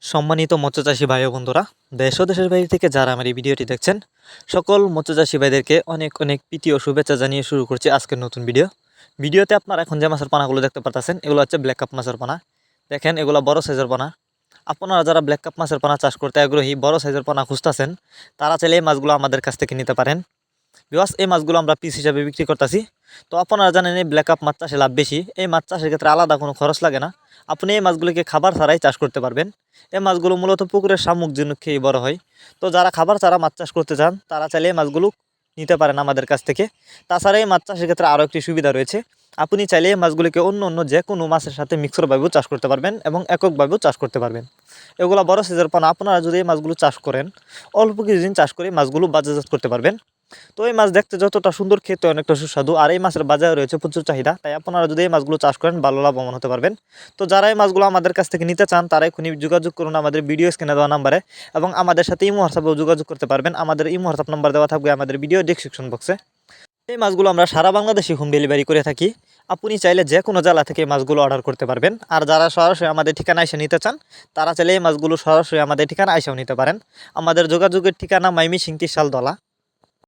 সম্মানিত মৎস্যচাষী ভাই ও বন্ধুরা, দেশ ও দেশের বাইরে থেকে যারা আমার এই ভিডিওটি দেখছেন, সকল মৎস্যচাষী ভাইদেরকে অনেক অনেক প্রীতি ও শুভেচ্ছা জানিয়ে শুরু করছি আজকের নতুন ভিডিওতে আপনারা এখন যে মাছের পানাগুলো দেখতে পাচ্ছেন, এগুলো হচ্ছে ব্ল্যাক কাপ মাছের পানা। দেখেন, এগুলো বড় সাইজের পানা। আপনারা যারা ব্ল্যাক কাপ মাছের পানা চাষ করতে আগ্রহী, বড় সাইজের পানা খুঁজতেছেন, তারা চাইলে এই মাছগুলো আমাদের কাছ থেকে নিতে পারেন। বিকজ এই মাছগুলো আমরা পিস হিসাবে বিক্রি করতেছি। তো আপনারা জানেন এই ব্ল্যাক কাপ মাছ চাষে লাভ বেশি। এই মাছ চাষের ক্ষেত্রে আলাদা কোনো খরচ লাগে না। আপনি এই মাছগুলিকে খাবার ছাড়াই চাষ করতে পারবেন। এই মাছগুলো মূলত পুকুরের শামুক ঝিনুক খেয়ে বড় হয়। তো যারা খাবার ছাড়া মাছ চাষ করতে চান, তারা চাইলে এই মাছগুলো নিতে পারেন আমাদের কাছ থেকে। তাছাড়া এই মাছ চাষের ক্ষেত্রে আরও একটি সুবিধা রয়েছে। আপনি চাইলে এই মাছগুলিকে অন্য অন্য যে কোনো মাছের সাথে মিক্সরভাবেও চাষ করতে পারবেন এবং এককভাবেও চাষ করতে পারবেন। এগুলো বড় সাইজের পানা। আপনারা যদি এই মাছগুলো চাষ করেন, অল্প কিছুদিন চাষ করে মাছগুলো বাজারজাত করতে পারবেন। তো এই মাছ দেখতে যতটা সুন্দর, খেতে অনেকটা সুস্বাদু। আর এই মাছের বাজারে রয়েছে প্রচুর চাহিদা। তাই আপনারা যদি এই মাছগুলো চাষ করেন, ভালো লাভবান হতে পারবেন। তো যারা এই মাছগুলো আমাদের কাছ থেকে নিতে চান, তারা এখনই যোগাযোগ করুন আমাদের ভিডিও স্ক্রিনে দেওয়া নাম্বারে, এবং আমাদের সাথে ইমো হোয়াটসঅ্যাপেও যোগাযোগ করতে পারবেন। আমাদের ইমো হোয়াটসঅ্যাপ নাম্বার দেওয়া থাকবে আমাদের ভিডিও ডেসক্রিপশন বক্সে। এই মাছগুলো আমরা সারা বাংলাদেশে হোম ডেলিভারি করে থাকি। আপনি চাইলে যে কোনো জেলা থেকে এই মাছগুলো অর্ডার করতে পারবেন। আর যারা সরাসরি আমাদের ঠিকানা এসে নিতে চান, তারা চাইলে এই মাছগুলো সরাসরি আমাদের ঠিকানা এসেও নিতে পারেন। আমাদের যোগাযোগের ঠিকানা ময়মনসিংহ শালদলা।